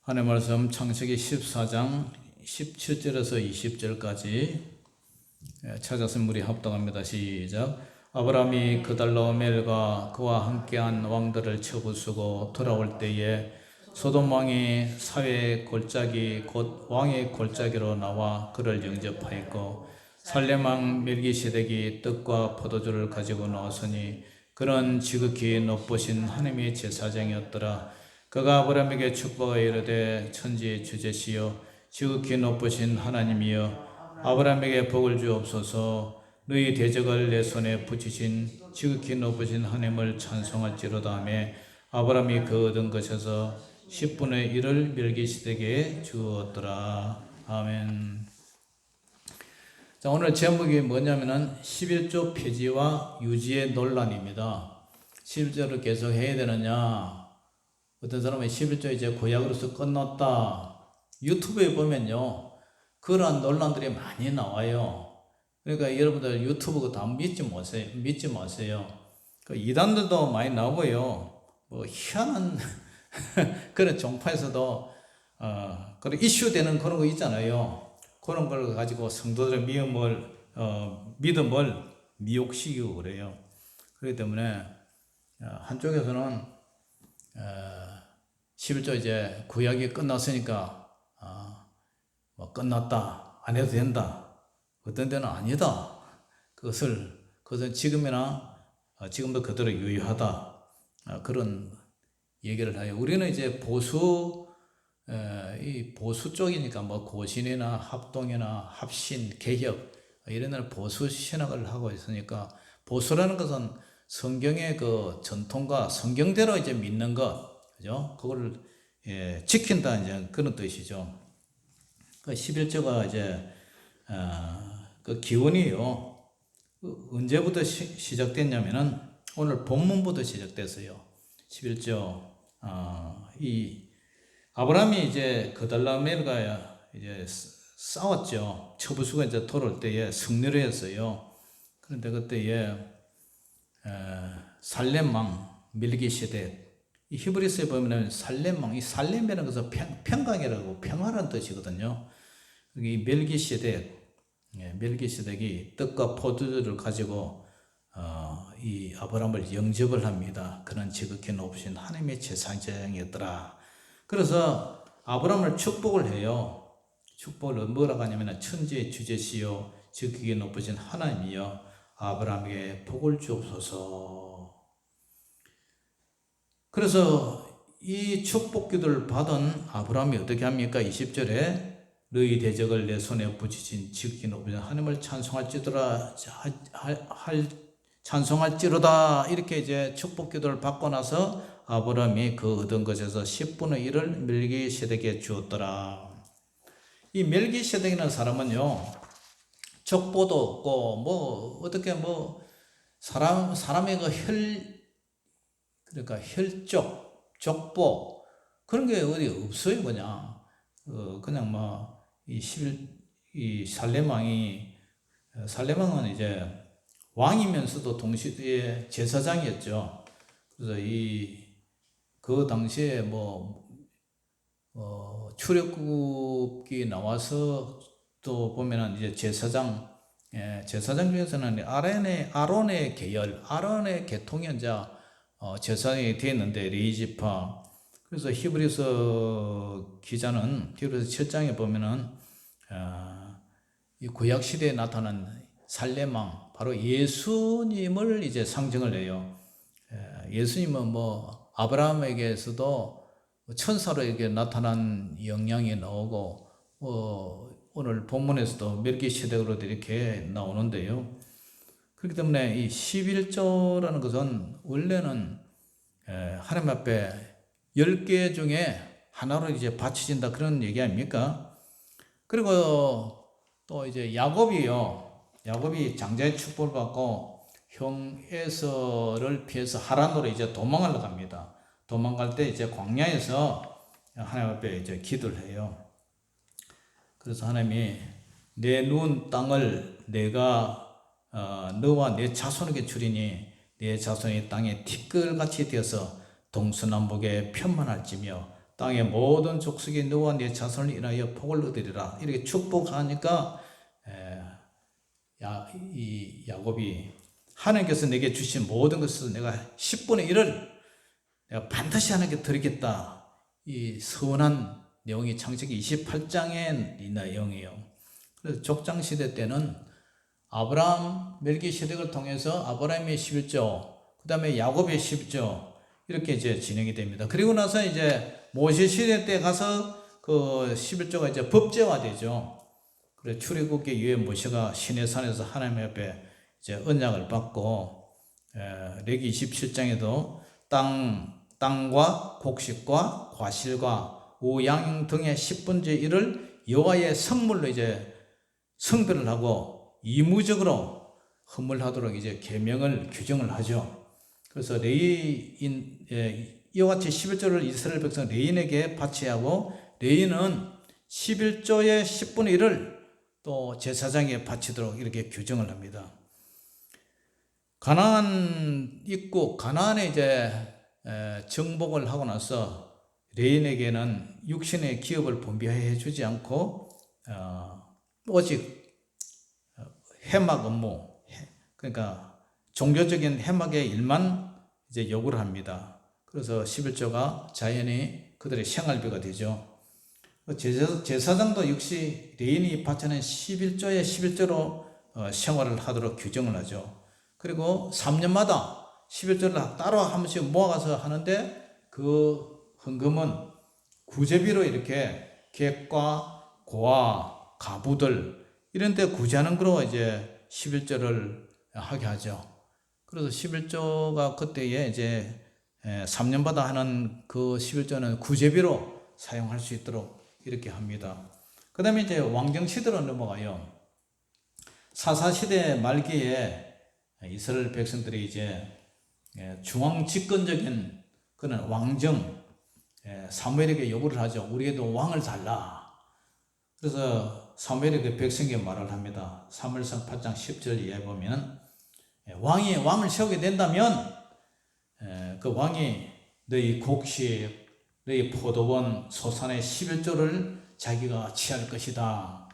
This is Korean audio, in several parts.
하나님 말씀 창세기 14장 17절에서 20절까지 찾았으면 우리 합독합니다. 시작. 아브라함이 그달라오멜과 그와 함께한 왕들을 쳐부수고 돌아올 때에 소돔 왕이 사회의 골짜기 곧 왕의 골짜기로 나와 그를 영접하였고 살렘 왕 멜기세덱이 떡과 포도주를 가지고 나왔으니 그는 지극히 높으신 하나님의 제사장이었더라. 그가 아브라함에게 축복하여 이르되 천지의 주제시여 지극히 높으신 하나님이여 아브라함에게 복을 주옵소서. 너희 대적을 내 손에 붙이신 지극히 높으신 하나님을 찬송할지로다 하며 아브라함이 그 얻은 것에서 10분의 1을 멜기세덱에게 주었더라. 아멘. 자, 오늘 제목이 뭐냐면은 11조 폐지와 유지의 논란입니다. 11조를 계속 해야 되느냐, 어떤 사람은 11조 이제 구약으로서 끝났다. 유튜브에 보면요, 그러한 논란들이 많이 나와요. 그러니까 여러분들 유튜브 다 믿지 마세요. 그 이단들도 많이 나오고요. 뭐 희한한 그런 종파에서도 그런 이슈되는 그런 거 있잖아요. 그런 걸 가지고 성도들의 믿음을 미혹시키고 그래요. 그렇기 때문에 한쪽에서는 11조 이제 구약이 끝났으니까 뭐 끝났다, 안 해도 된다. 어떤 데는 아니다. 그것은 지금도 그대로 유효하다. 그런 얘기를 해요. 우리는 이제 이 보수 쪽이니까 뭐 고신이나 합동이나 합신, 개혁 이런 데는 보수 신학을 하고 있으니까, 보수라는 것은 성경의 그 전통과 성경대로 이제 믿는 것, 그죠? 그걸 지킨다, 이제 그런 뜻이죠. 그 11조가 이제 그 기원이요. 언제부터 시작됐냐면은 오늘 본문부터 시작됐어요. 11조 이 아브라함이 이제 그달라오멜과 이제 싸웠죠. 처부수가 이제 돌아올 때에 승리를 했어요. 그런데 그때에 살렘 왕 멜기세덱, 이 히브리서에 보면 살렘 왕, 이 살렘이라는 것은 평강이라고 평화라는 뜻이거든요. 이 멜기세덱이 떡과 포도주를 가지고 이 아브라함을 영접을 합니다. 그는 지극히 높으신 하나님의 제사장이었더라. 그래서 아브라함을 축복을 해요. 축복을 뭐라고 하냐면 천지의 주제시요 지극히 높으신 하나님이여 아브라함에게 복을 주옵소서. 그래서 이 축복기도를 받은 아브라함이 어떻게 합니까? 20절에 너희 대적을 내 손에 붙이신 지극히 높으신 하나님을 찬송할지로다. 이렇게 이제 축복기도를 받고 나서 아브라함이 그 얻은 것에서 10분의 1을 멜기세덱에게 주었더라. 이 멜기세덱이라는 사람은요, 족보도 없고 뭐 어떻게 뭐 사람의 그러니까 혈족, 족보 그런 게 어디 없어요. 그냥 이 살렘왕은 이제 왕이면서도 동시에 제사장이었죠. 그래서 그 당시에 출애굽기 나와서 또 보면은 이제 제사장 중에서는 아론의 계열, 아론의 계통이 이제 제사장이 되었는데, 레위지파. 그래서 히브리서 기자는 히브리서 7장에 보면은 이 구약 시대에 나타난 살렘왕, 바로 예수님을 이제 상징을 해요. 예수님은 아브라함에게서도 천사로 이렇게 나타난 영향이 나오고, 오늘 본문에서도 멜기세덱으로 이렇게 나오는데요. 그렇기 때문에 이 11조라는 것은 원래는 하나님 앞에 10개 중에 하나로 이제 바쳐진다, 그런 얘기 아닙니까? 그리고 또 이제 야곱이 장자의 축복을 받고 형 에서를 피해서 하란으로 이제 도망하러 갑니다. 도망갈 때 이제 광야에서 하나님 앞에 이제 기도를 해요. 그래서 하나님이 내 누운 땅을 내가 너와 내 자손에게 주리니 내 자손이 땅에 티끌같이 되어서 동서남북에 편만할지며 땅의 모든 족속이 너와 네 자손을 인하여 복을 얻으리라. 이렇게 축복하니까 이 야곱이 하나님께서 내게 주신 모든 것을 내가 10분의 1을 내가 반드시 하나님께 드리겠다. 이 선한 내용이 창세기 28장의 이 내용이에요. 그래서 족장시대 때는 아브라함 멜기세덱을 통해서 아브라함의 11조, 그 다음에 야곱의 11조 이렇게 이제 진행이 됩니다. 그리고 나서 이제 모세 시대 때 가서 그 11조가 이제 법제화되죠. 그래서 출애굽기 이후에 모세가 시내산에서 하나님 앞에 이제 언약을 받고 레기 27장에도 땅과 곡식과 과실과 우양 등의 10분의 1을 여호와의 성물로 이제 성별을 하고 의무적으로 헌물하도록 이제 계명을 규정을 하죠. 그래서 레위인 이와 같이 11조를 이스라엘 백성 레인에게 바쳐야 하고 레인은 11조의 10분의 1을 또 제사장에 바치도록 이렇게 규정을 합니다. 가나안 입국, 가나안에 이제 정복을 하고 나서 레인에게는 육신의 기업을 분배해 주지 않고 오직 해막 업무, 그러니까 종교적인 해막의 일만 이제 요구를 합니다. 그래서 11조가 자연히 그들의 생활비가 되죠. 제사장도 역시 레인이 바치는 11조의 11조로 생활을 하도록 규정을 하죠. 그리고 3년마다 11조를 따로 한 번씩 모아가서 하는데 그 헌금은 구제비로 이렇게 객과 고아, 가부들 이런 데 구제하는 거로 이제 11조를 하게 하죠. 그래서 11조가 그때에 이제 3년마다 하는 그 11조는 구제비로 사용할 수 있도록 이렇게 합니다. 그 다음에 이제 왕정시대로 넘어가요. 사사시대 말기에 이스라엘 백성들이 이제 중앙 집권적인 그런 왕정 사무엘에게 요구를 하죠. 우리에도 왕을 달라. 그래서 사무엘에게 백성에게 말을 합니다. 사무엘상 8장 10절 이하에 보면 왕이 왕을 세우게 된다면 그 왕이 너희 곡식, 너희 포도원, 소산의 11조를 자기가 취할 것이다.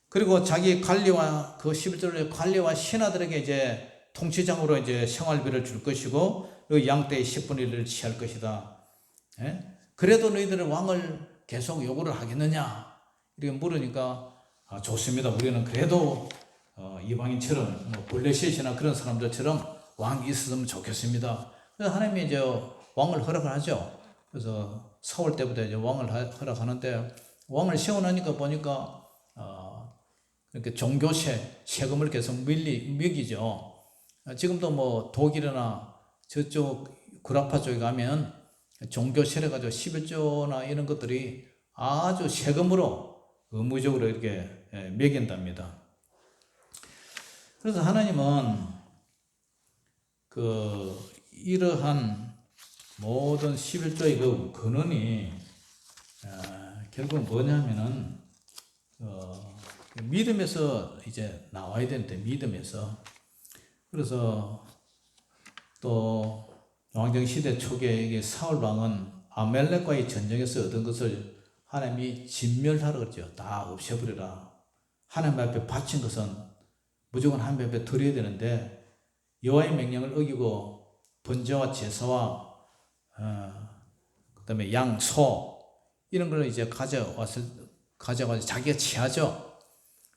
그리고 자기 관리와 그 11조를 관리와 신하들에게 이제 통치장으로 이제 생활비를 줄 것이고 그 양떼의 10분의 1을 취할 것이다. 그래도 너희들은 왕을 계속 요구를 하겠느냐? 이렇게 물으니까 좋습니다. 우리는 그래도 이방인처럼 블레셋이나 그런 사람들처럼 왕이 있었으면 좋겠습니다. 그래서 하나님이 이제 왕을 허락을 하죠. 그래서 사울 때부터 이제 왕을 허락하는데 왕을 세워놓으니까 보니까 이렇게 종교세, 세금을 계속 매기죠. 지금도 뭐 독일이나 저쪽 구라파 쪽에 가면 종교세를 가지고 11조나 이런 것들이 아주 세금으로 의무적으로 이렇게 매긴답니다. 그래서 하나님은 이러한 모든 11조의 그 근원이 결국 뭐냐면은 믿음에서 이제 나와야 되는데 믿음에서. 그래서 또 왕정 시대 초기에 사울 왕은 아멜렉과의 전쟁에서 얻은 것을 하나님이 진멸하라 그랬죠. 다 없애버리라. 하나님 앞에 바친 것은 무조건 하나님 앞에 드려야 되는데 여호와의 명령을 어기고 번제와 제사와 그다음에 양, 소 이런 걸 이제 가져와서 자기가 취하죠.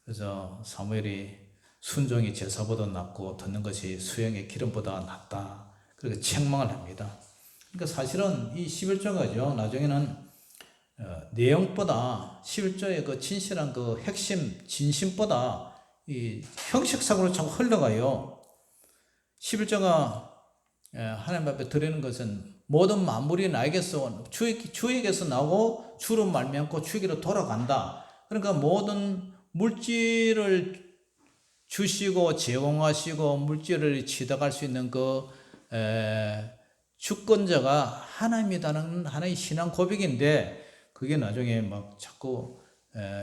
그래서 사무엘이 순종이 제사보다 낫고 듣는 것이 수영의 기름보다 낫다. 그렇게 책망을 합니다. 그러니까 사실은 이 11조가죠. 나중에는 내용보다 11조의 그 진실한 그 핵심 진심보다 이 형식상으로 자꾸 흘러가요. 11조가 하나님 앞에 드리는 것은 모든 만물이 나에게서 주에게서 나오고 주로 말미암고 주에게로 돌아간다. 그러니까 모든 물질을 주시고 제공하시고 물질을 취득할 수 있는 그 주권자가 하나님이라는 하나의 신앙 고백인데 그게 나중에 막 자꾸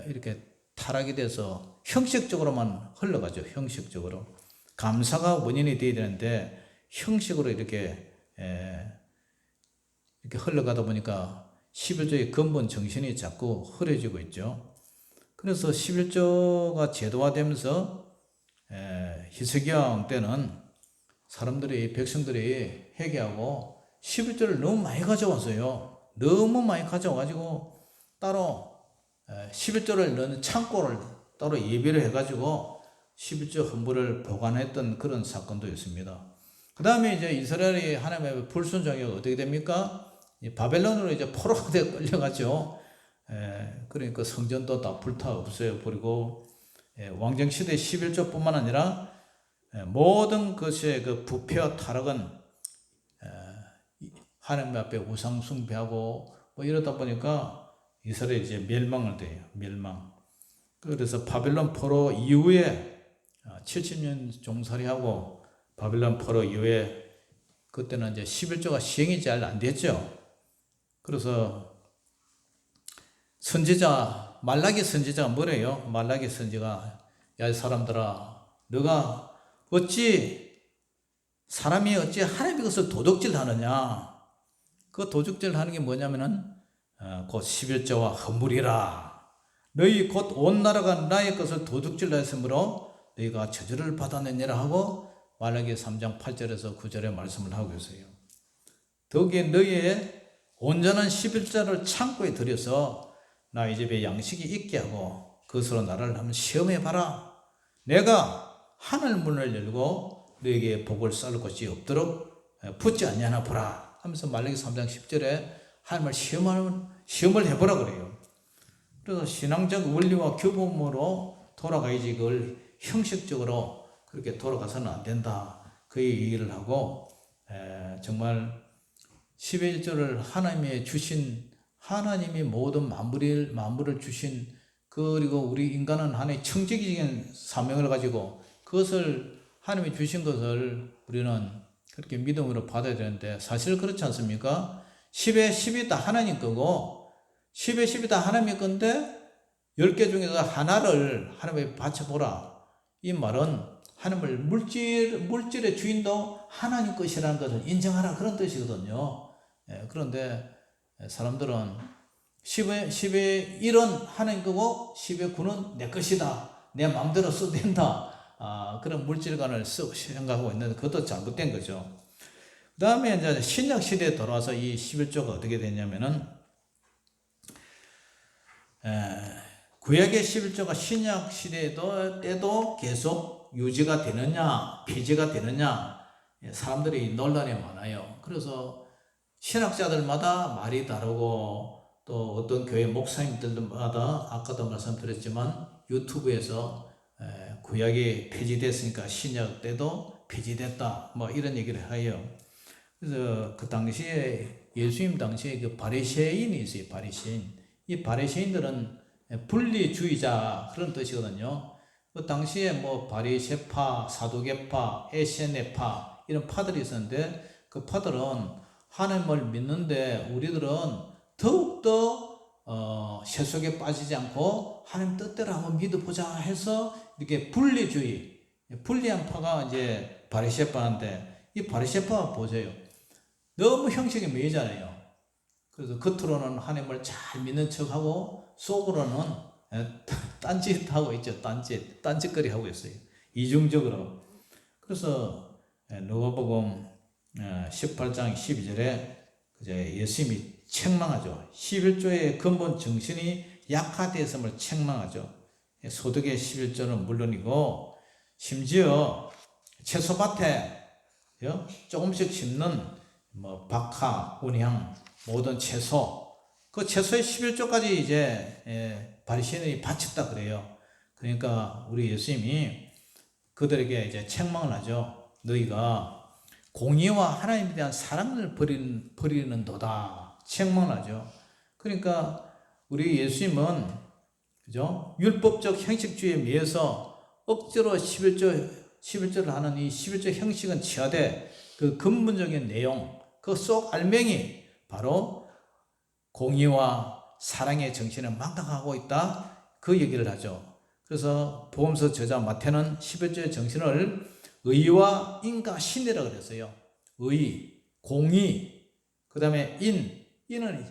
이렇게 타락이 돼서 형식적으로만 흘러가죠. 형식적으로. 감사가 원인이 되어야 되는데 형식으로 이렇게 흘러가다 보니까 11조의 근본 정신이 자꾸 흐려지고 있죠. 그래서 11조가 제도화되면서 희석경 때는 사람들이, 백성들이 회개하고 11조를 너무 많이 가져왔어요. 너무 많이 가져와가지고 따로 11조를 넣는 창고를 따로 예비를 해가지고 11조 헌물을 보관했던 그런 사건도 있습니다. 그 다음에 이제 이스라엘이 하나님의 불순종이 어떻게 됩니까? 바벨론으로 이제 포로가 되어 끌려가죠. 그러니까 성전도 다 불타 없어요. 버리고 왕정시대 11조뿐만 아니라 모든 것의 그 부패와 타락은 하나님 앞에 우상 숭배하고 뭐 이러다 보니까 이스라엘이 이제 멸망을 돼요. 멸망. 그래서 바벨론 포로 이후에 70년 종살이하고 바벨론 포로 이후에 그때는 이제 11조가 시행이 잘 안 됐죠. 그래서 선지자 말라기 선지자가 뭐래요? 말라기 선지가 야 사람들아 너가 사람이 어찌 하나님의 것을 도둑질하느냐? 그 도둑질하는 게 뭐냐면은 곧 11조와 헌물이라. 너희 곧 온 나라가 나의 것을 도둑질라 했으므로 너희가 저주를 받았느니라 하고 말라기 3장 8절에서 9절에 말씀을 하고 있어요. 더욱이 너희의 온전한 11조를 창고에 들여서 나의 집에 양식이 있게 하고 그것으로 나를 한번 시험해봐라. 내가 하늘 문을 열고 너에게 복을 쌀 것이 없도록 붙지 않냐나 보라 하면서 말라기 3장 10절에 하나님을 시험을 해보라 그래요. 그래서 신앙적 원리와 규범으로 돌아가야지 그걸 형식적으로 그렇게 돌아가서는 안 된다. 그 얘기를 하고 정말 11조를 하나님이 모든 만물을 주신 그리고 우리 인간은 하나의 청지기적인 사명을 가지고 그것을 하나님이 주신 것을 우리는 그렇게 믿음으로 받아야 되는데 사실 그렇지 않습니까? 10의 10이 다 하나님 거고 10의 10이 다 하나님의 건데 10개 중에서 하나를 하나님께 바쳐보라. 이 말은 하나님을 물질의 주인도 하나님 것이라는 것을 인정하라 그런 뜻이거든요. 그런데 사람들은 10의 1은 하나님 거고 10의 9는 내 것이다. 내 마음대로 써도 된다. 그런 물질관을 생각하고 있는데 그것도 잘못된 거죠. 그 다음에 이제 신약 시대에 돌아와서 이 11조가 어떻게 되냐면은 구약의 11조가 신약 때도 계속 유지가 되느냐 폐지가 되느냐 사람들이 논란이 많아요. 그래서 신학자들마다 말이 다르고 또 어떤 교회 목사님들마다 아까도 말씀드렸지만 유튜브에서 구약이 폐지됐으니까 신약 때도 폐지됐다 뭐 이런 얘기를 해요. 그래서 그 당시에 예수님 당시에 그 바리새인이 있어요. 바리새인. 이 바리새인들은 분리주의자 그런 뜻이거든요. 그 당시에 뭐 바리새파, 사두개파, 에세네파 이런 파들이 있었는데 그 파들은 하나님을 믿는데 우리들은 더욱더 세속에 빠지지 않고 하나님 뜻대로 한번 믿어보자 해서 이렇게 분리한 파가 이제 바리새파인데 이 바리새파 보세요. 너무 형식이 매이잖아요. 그래서 겉으로는 하나님을 잘 믿는 척하고 속으로는 딴짓하고 있죠. 딴짓거리 하고 있어요. 이중적으로. 그래서 누가복음 18장 12절에 예수님이 책망하죠. 11조의 근본 정신이 약화되었음을 책망하죠. 소득의 11조는 물론이고 심지어 채소밭에 조금씩 심는 뭐 박하, 운향 모든 채소 그 채소의 11조까지 이제 바리새인이 바쳤다 그래요. 그러니까 우리 예수님이 그들에게 이제 책망을 하죠. 너희가 공의와 하나님에 대한 사랑을 버리는도다. 책망을 하죠. 그러니까 우리 예수님은 그죠? 율법적 형식주의에 매여서 억지로 11조를 하는 이 11조 형식은 취하되 그 근본적인 내용, 그 속 알맹이 바로 공의와 사랑의 정신을 망각하고 있다. 그 얘기를 하죠. 그래서 복음서 저자 마태는 11조의 정신을 의와 인과 신이라고 그랬어요. 의, 공의, 그 다음에 인은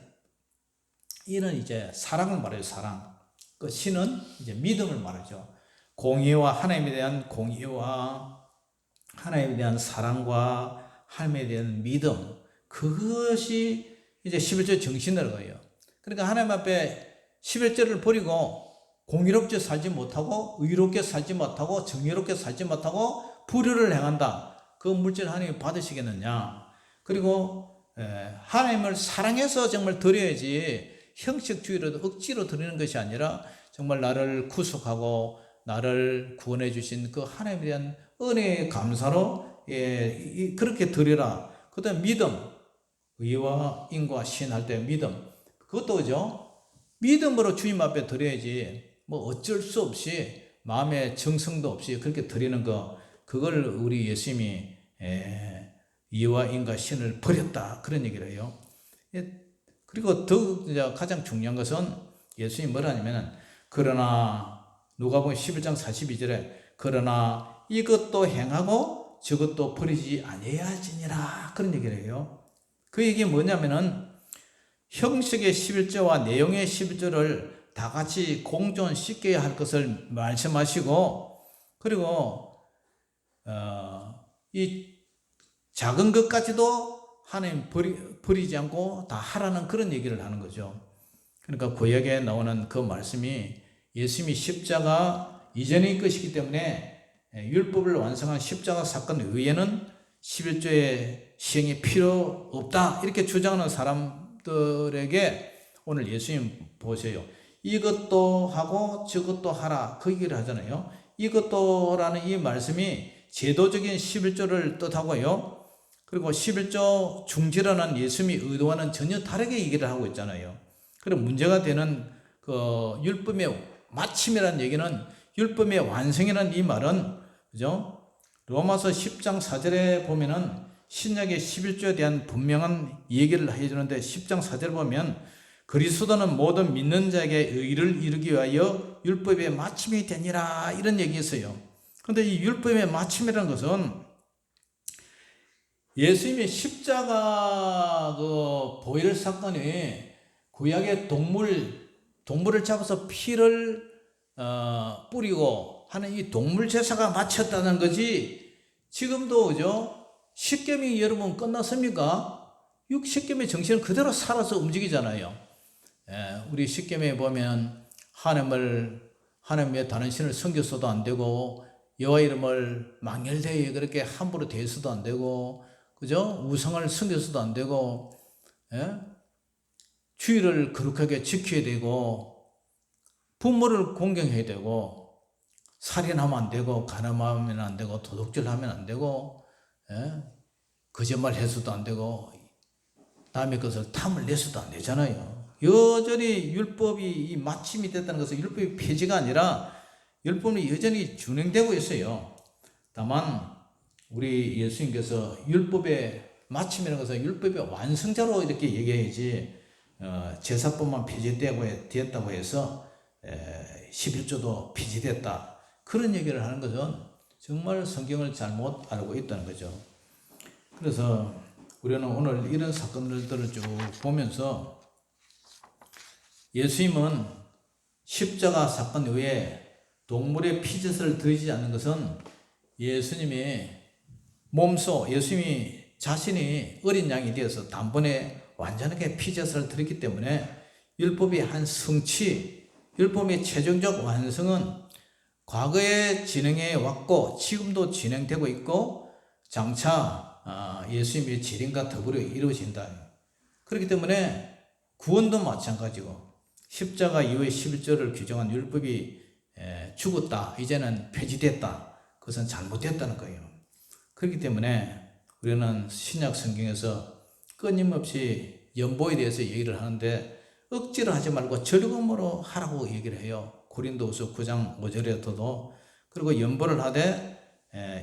이는 이제 사랑을 말해요. 사랑. 그 신은 이제 믿음을 말하죠. 공의와 하나님에 대한 공의와 하나님에 대한 사랑과 하나님에 대한 믿음, 그것이 이제 11조 정신이라는 거예요. 그러니까 하나님 앞에 11조를 버리고 공의롭게 살지 못하고 의롭게 살지 못하고 정의롭게 살지 못하고 불의를 행한다. 그 물질 하나님이 받으시겠느냐. 그리고 하나님을 사랑해서 정말 드려야지 형식주의로 억지로 드리는 것이 아니라 정말 나를 구속하고 나를 구원해 주신 그 하나님에 대한 은혜의 감사로 그렇게 드리라. 그 다음 믿음, 의와 인과 신할 때 믿음, 그것도 그죠? 믿음으로 주님 앞에 드려야지 뭐 어쩔 수 없이 마음의 정성도 없이 그렇게 드리는 거, 그걸 우리 예수님이 의와 인과 신을 버렸다, 그런 얘기를 해요. 그리고 더 가장 중요한 것은 예수님이 뭐라 하냐면, 그러나 누가복음 11장 42절에 그러나 이것도 행하고 저것도 버리지 아니해야지니라, 그런 얘기를 해요. 그 얘기 뭐냐면은 형식의 11조와 내용의 11조를 다 같이 공존시켜야 할 것을 말씀하시고, 그리고 이 작은 것까지도 하나님 버리지 않고 다 하라는 그런 얘기를 하는 거죠. 그러니까 구약에 나오는 그 말씀이 예수님이 십자가 이전의 것이기 때문에 율법을 완성한 십자가 사건 외에는 11조의 시행이 필요 없다, 이렇게 주장하는 사람들에게 오늘 예수님 보세요. 이것도 하고 저것도 하라, 그 얘기를 하잖아요. 이것도라는 이 말씀이 제도적인 11조를 뜻하고요. 그리고 11조 중지라는 예수님이 의도와는 전혀 다르게 얘기를 하고 있잖아요. 그럼 문제가 되는 그 율법의 마침이라는 얘기는, 율법의 완성이라는 이 말은, 그죠? 로마서 10장 4절에 보면은 신약의 11조에 대한 분명한 얘기를 해주는데, 10장 4절 보면 그리스도는 모든 믿는 자에게 의를 이루기 위하여 율법의 마침이 되니라, 이런 얘기 있어요. 그런데 이 율법의 마침이라는 것은 예수님의 십자가 그 보혈 사건이 구약의 동물을 잡아서 피를 뿌리고 하는 이 동물 제사가 마쳤다는 거지, 지금도 그죠? 십계명이 여러분 끝났습니까? 십계명의 정신은 그대로 살아서 움직이잖아요. 우리 십계명에 보면 하나님의 다른 신을 섬겨서도 안 되고, 여호와 이름을 망렬되이 그렇게 함부로 대해서도 안 되고, 그죠? 우상을 섬겨서도 안 되고, 주의를 거룩하게 지켜야 되고, 부모를 공경해야 되고, 살인하면 안 되고, 가늠하면 안 되고, 도둑질하면 안 되고, 거짓말 해서도 안 되고, 남의 것을 탐을 내서도 안 되잖아요. 여전히 율법이 마침이 됐다는 것은 율법이 폐지가 아니라 율법이 여전히 준행되고 있어요. 다만 우리 예수님께서 율법의 마침이라는 것은 율법의 완성자로 이렇게 얘기해야지, 제사법만 폐지되었다고 해서 11조도 폐지됐다, 그런 얘기를 하는 것은 정말 성경을 잘못 알고 있다는 거죠. 그래서 우리는 오늘 이런 사건들을 쭉 보면서 예수님은 십자가 사건 외에 동물의 피젖을 드리지 않는 것은 예수님이 예수님이 자신이 어린 양이 되어서 단번에 완전하게 피젖을 드렸기 때문에 율법의 한 성취, 율법의 최종적 완성은 과거에 진행해 왔고 지금도 진행되고 있고 장차 예수님의 재림과 더불어 이루어진다. 그렇기 때문에 구원도 마찬가지고, 십자가 이후에 11조를 규정한 율법이 죽었다, 이제는 폐지됐다, 그것은 잘못됐다는 거예요. 그렇기 때문에 우리는 신약 성경에서 끊임없이 연보에 대해서 얘기를 하는데 억지로 하지 말고 즐거움으로 하라고 얘기를 해요. 고린도후서 9장 5절에도. 그리고 연보를 하되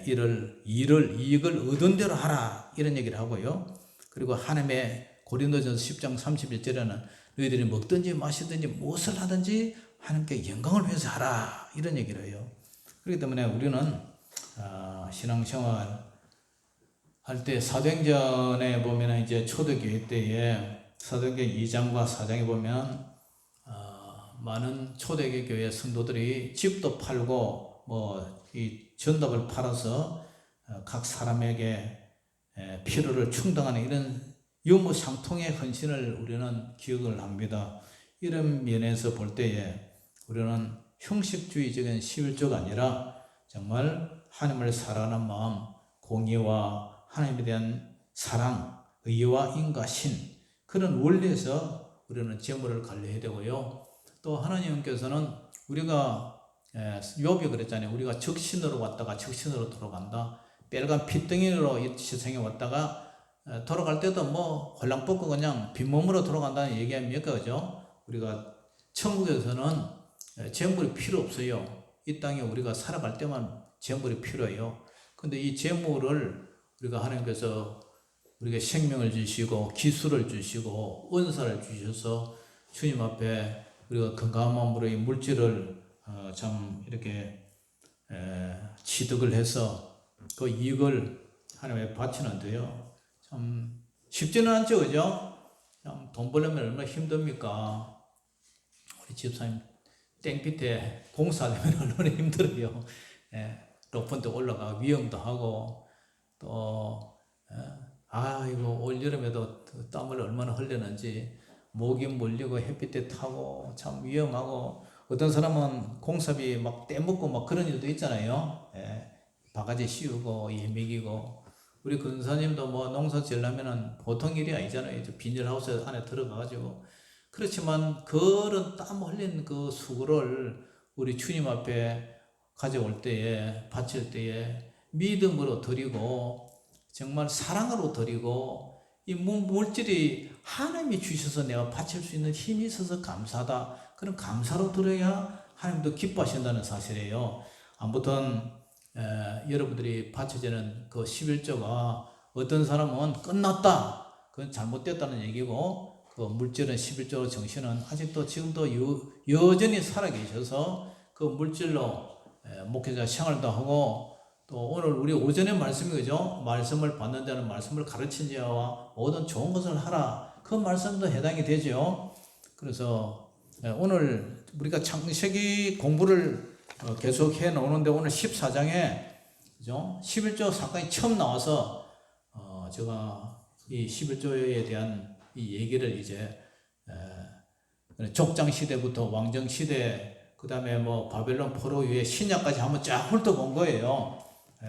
이익을 얻은 대로 하라, 이런 얘기를 하고요. 그리고 하나님의 고린도전서 10장 31절에는 너희들이 먹든지 마시든지 무엇을 하든지 하나님께 영광을 위해서 하라, 이런 얘기를 해요. 그렇기 때문에 우리는 신앙생활 할 때 사도행전에 보면 이제 초대교회 때에 사도행전 2장과 4장에 보면 많은 초대교 교회 성도들이 집도 팔고 이 전답을 팔아서 각 사람에게 필요를 충당하는 이런 유무상통의 헌신을 우리는 기억을 합니다. 이런 면에서 볼 때에 우리는 형식주의적인 11조가 아니라 정말 하나님을 사랑하는 마음, 공의와 하나님에 대한 사랑, 의와 인과신 그런 원리에서 우리는 재물을 관리해야 되고요. 또 하나님께서는 우리가 욥이 그랬잖아요. 우리가 적신으로 왔다가 적신으로 돌아간다. 빨간 핏덩이로 이 세상에 왔다가 돌아갈 때도 홀랑 벗고 그냥 빈몸으로 돌아간다는 얘기 아닙니까? 그죠? 우리가 천국에서는 재물이 필요 없어요. 이 땅에 우리가 살아갈 때만 재물이 필요해요. 근데 이 재물을 우리가 하나님께서 우리가 생명을 주시고 기술을 주시고 은사를 주셔서 주님 앞에 우리가 건강한 마음으로 이 물질을 참 이렇게 취득을 해서 그 이익을 하나님께 바치는데요. 참 쉽지는 않죠, 그죠? 참 돈 벌려면 얼마나 힘듭니까? 우리 집사님 땡빛에 공사하려면 얼마나 힘들어요. 높은 데 올라가 위험도 하고 또 이거 올 여름에도 땀을 얼마나 흘리는지 모기 물리고 햇빛에 타고 참 위험하고 어떤 사람은 공사비 막 떼먹고 막 그런 일도 있잖아요. 바가지 씌우고 예매기고 우리 근사님도 농사 지으려면은 보통 일이 아니잖아요. 비닐하우스 안에 들어가가지고 그렇지만 그런 땀 흘린 그 수고를 우리 주님 앞에 가져올 때에 바칠 때에 믿음으로 드리고 정말 사랑으로 드리고 이 물질이 하나님이 주셔서 내가 바칠 수 있는 힘이 있어서 감사하다. 그런 감사로 드려야 하나님도 기뻐하신다는 사실이에요. 아무튼 여러분들이 바쳐지는 그 11조가 어떤 사람은 끝났다. 그건 잘못됐다는 얘기고 그 물질은 11조 정신은 아직도 지금도 여전히 살아계셔서 그 물질로 목회자 생활도 하고 또 오늘 우리 오전에 말씀이 그죠? 말씀을 받는 자는 말씀을 가르친 자와 모든 좋은 것을 하라. 그 말씀도 해당이 되죠. 그래서 오늘 우리가 창세기 공부를 계속 해 나오는데 오늘 14장에 그죠? 11조 사건이 처음 나와서 제가 이 11조에 대한 이 얘기를 이제 족장 시대부터 왕정 시대 그다음에 바벨론 포로 이후에 신약까지 한번 쫙 훑어본 거예요.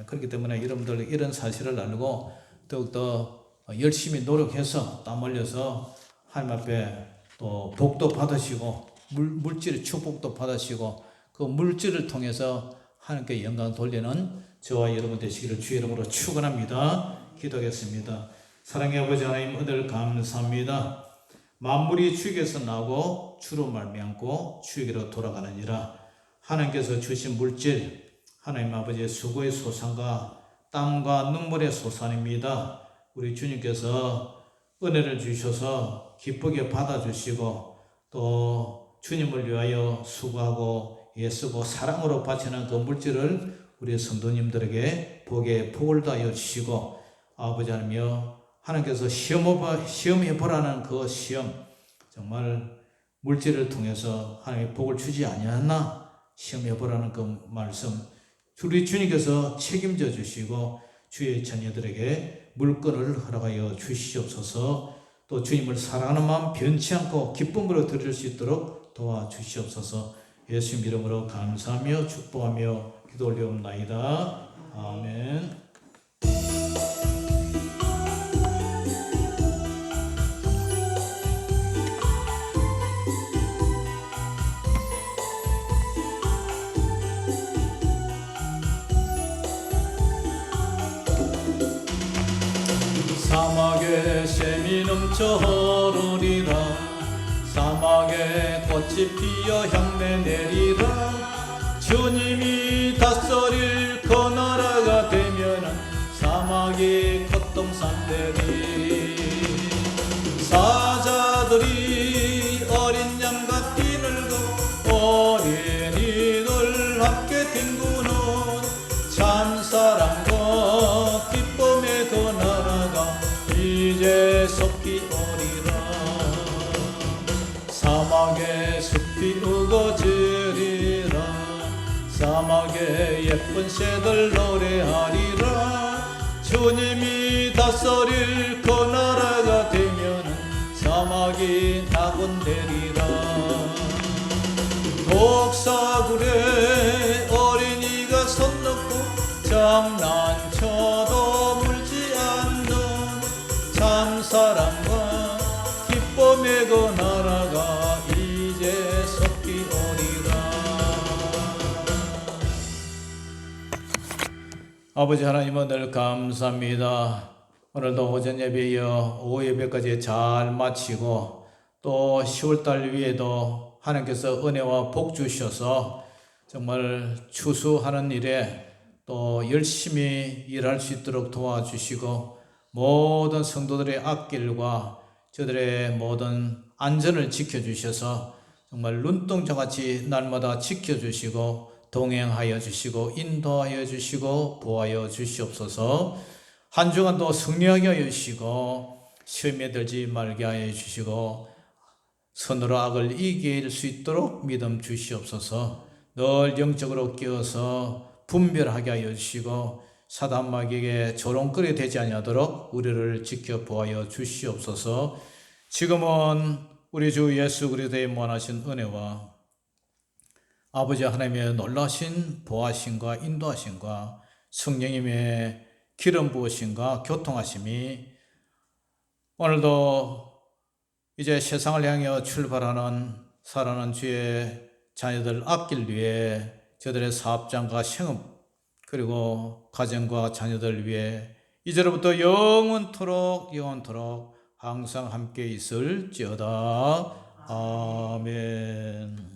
그렇기 때문에 여러분들 이런 사실을 알고 더욱더 열심히 노력해서 땀 흘려서 하나님 앞에 또 복도 받으시고 물질의 축복도 받으시고 그 물질을 통해서 하나님께 영광 돌리는 저와 여러분 되시기를 주의 이름으로 축원합니다. 기도하겠습니다. 사랑의 아버지 하나님 은혜를 감사합니다. 만물이 주에게서 나고 주로 말미암고 주에게로 돌아가느니라. 하나님께서 주신 물질 하나님 아버지의 수고의 소산과 땀과 눈물의 소산입니다. 우리 주님께서 은혜를 주셔서 기쁘게 받아주시고 또 주님을 위하여 수고하고 애쓰고 사랑으로 바치는 그 물질을 우리 성도님들에게 복을 다하여 주시고 아버지 하나님이여 하나님께서 시험해보라는 그 시험 정말 물질을 통해서 하나님의 복을 주지 아니하나 시험해보라는 그 말씀 우리 주님께서 책임져 주시고 주의 자녀들에게 물건을 허락하여 주시옵소서. 또 주님을 사랑하는 마음 변치 않고 기쁨으로 드릴 수 있도록 도와주시옵소서. 예수님 이름으로 감사하며 축복하며 기도 올려옵나이다. 아멘. 사막에 샘이 넘쳐 흐르리라. 사막에 꽃이 피어 향내 내리라. 주님이 다스릴 그 나라가 되면은 사막이 콧동산 되리. 사자들이 어린 양과 뛰놀고 어린이들 함께 뒹구는 참사랑과 기쁨의 그 나라가 이제 섞이 오리라. 사막에 숲이 우고 예쁜 새들 노래하리라. 주님이 다스릴 그 나라가 되면은 사막이 낙원되리라. 독사굴에 어린이가 손 넣고 장난쳐도 물지 않는 참사랑과 기쁨의 그 나라가 이제 섞이 오리라. 아버지 하나님은 늘 감사합니다. 오늘도 오전 예배 이어 오후 예배까지 잘 마치고 또 10월달 위에도 하나님께서 은혜와 복 주셔서 정말 추수하는 일에 또 열심히 일할 수 있도록 도와주시고 모든 성도들의 앞길과 저들의 모든 안전을 지켜주셔서 정말 눈동자같이 날마다 지켜주시고 동행하여 주시고 인도하여 주시고 보호하여 주시옵소서. 한 주간도 승리하게 하여 주시고 시험에 들지 말게 하여 주시고 선으로 악을 이길 수 있도록 믿음 주시옵소서. 늘 영적으로 끼어서 분별하게 하여 주시고 사단 마귀에게 조롱거리 되지 아니하도록 우리를 지켜 보하여 주시옵소서. 지금은 우리 주 예수 그리스도의 무한하신 은혜와 아버지 하나님의 놀라신 보호하심과 인도하심과 성령님의 기름 부으심과 교통하심이 오늘도 이제 세상을 향해 출발하는 살아가는 주의 자녀들 앞길 위해 저들의 사업장과 생업 그리고 가정과 자녀들 위해 이제로부터 영원토록 항상 함께 있을지어다. 아멘.